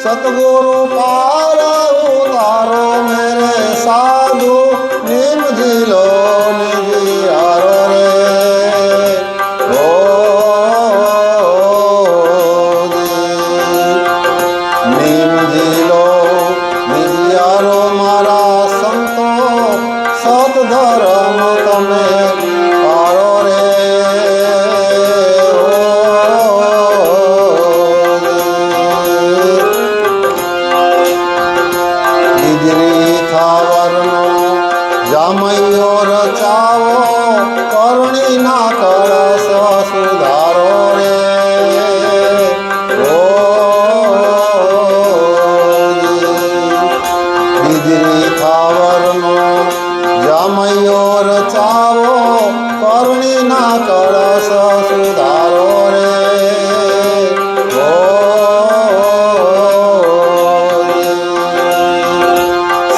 सतगुरु पार उतारो मेरे साधु नीम जिलो निजियारो रे ओ नीम जिलो निजियारो मारा संतो सत धर्म तमे पारो रे जामयो रचावो करुणी ना कलश सुधारो रे ओ बिजली थावरनो जामयो रचावो करुणी ना कलश सुधारो रे ओ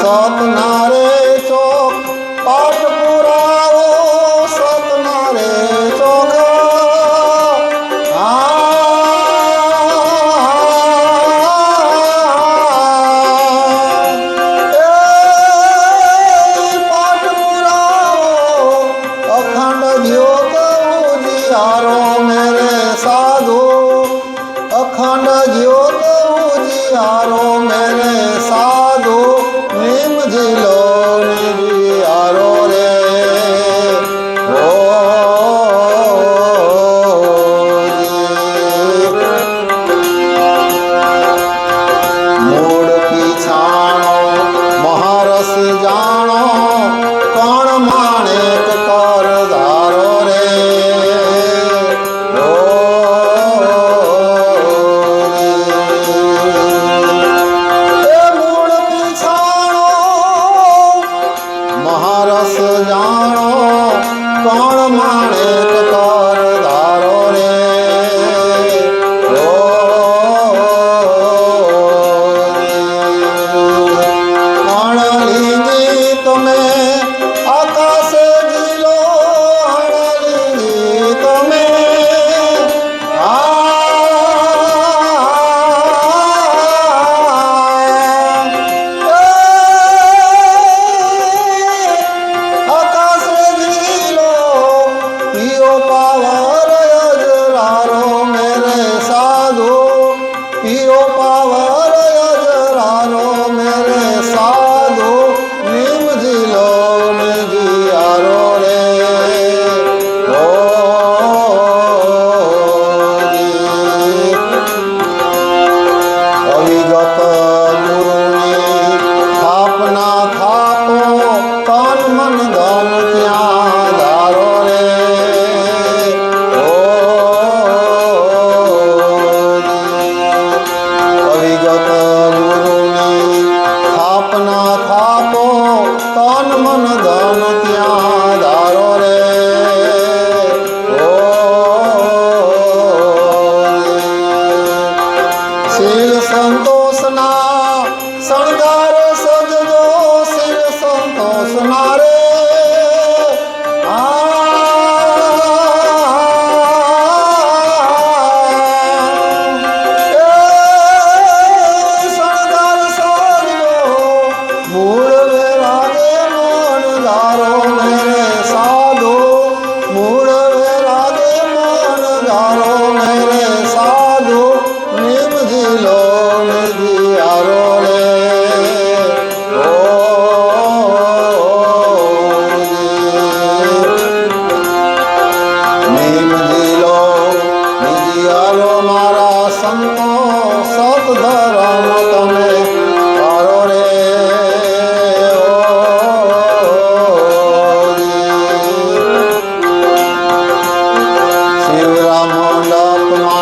सतनारे पाठ पुरावो सतनारे चोखा पाठ पुरावो अखंड ज्योत उजियारो मेरे साधु अखंड ज्योत उजियारो मेरे साधु नीम जिलो निजियारो रे ओ मूड की छाणो महारस जानो कण माणिक कर धारो रे ओ मूड की छाणो महारस जानो कण माणिक कर धारो रे ओ अणलिंगी तमे आकाश जिलो अणलिंगी तमे आकाश जिलो पियो पावर अजरारो मेरे साधु पियो पावर अजरारो मेरे साधु नीम जिलो निजियारो रे ओ अविगत गुरुनी थापना थापो तन मन धन त्या धारो रे ओ अविगत गुरुनी थापना थापो तन मन धन त्या धारो रे ओ शील संतोषना शणगार सजजो शील संतोषना रे शणगार सजजो मूल वैरागे मन धारो मेरे साधु मूल वैरागे मन धारो मेरे साधु नीम जिलो निजियारो रे ओ नीम जिलो निजियारो मारा संतो सत धर्म तमे पारो रे शिवराम मंडपमा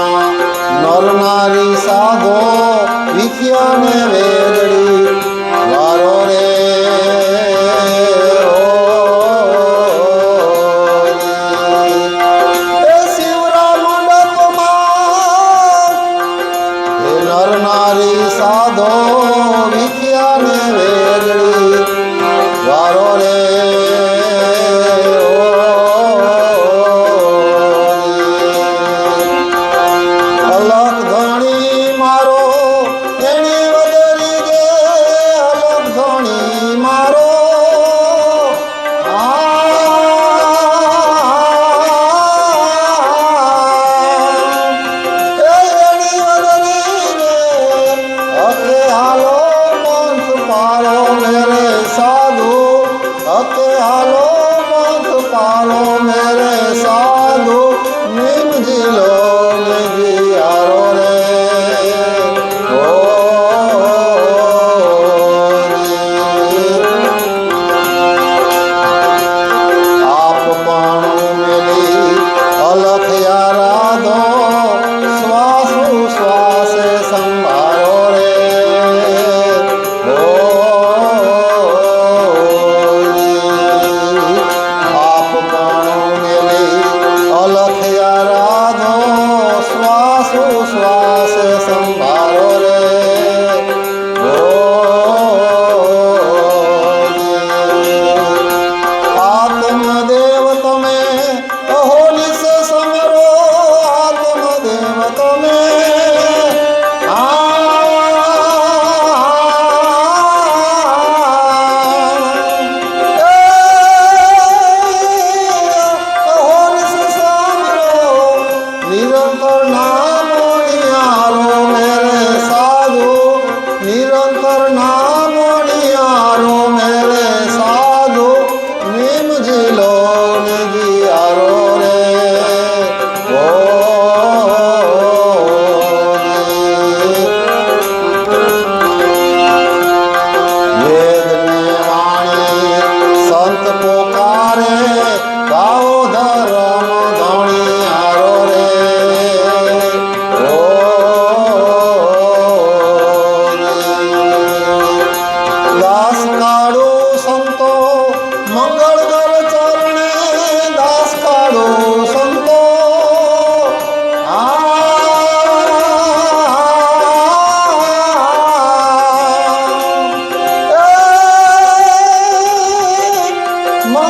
नर नारी साधो विख्या ने वेगड़ी वारो रे शिवराम मंडपमा नर नारी साधो विख्या ने वेगड़ी वारो रे अलख धणी मारो एनी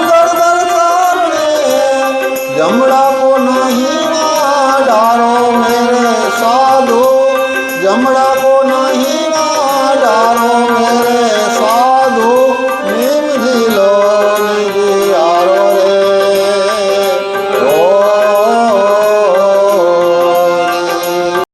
गड़बड़ कारणे जमड़ा को नहीं डारो मेरे साधु जमड़ा को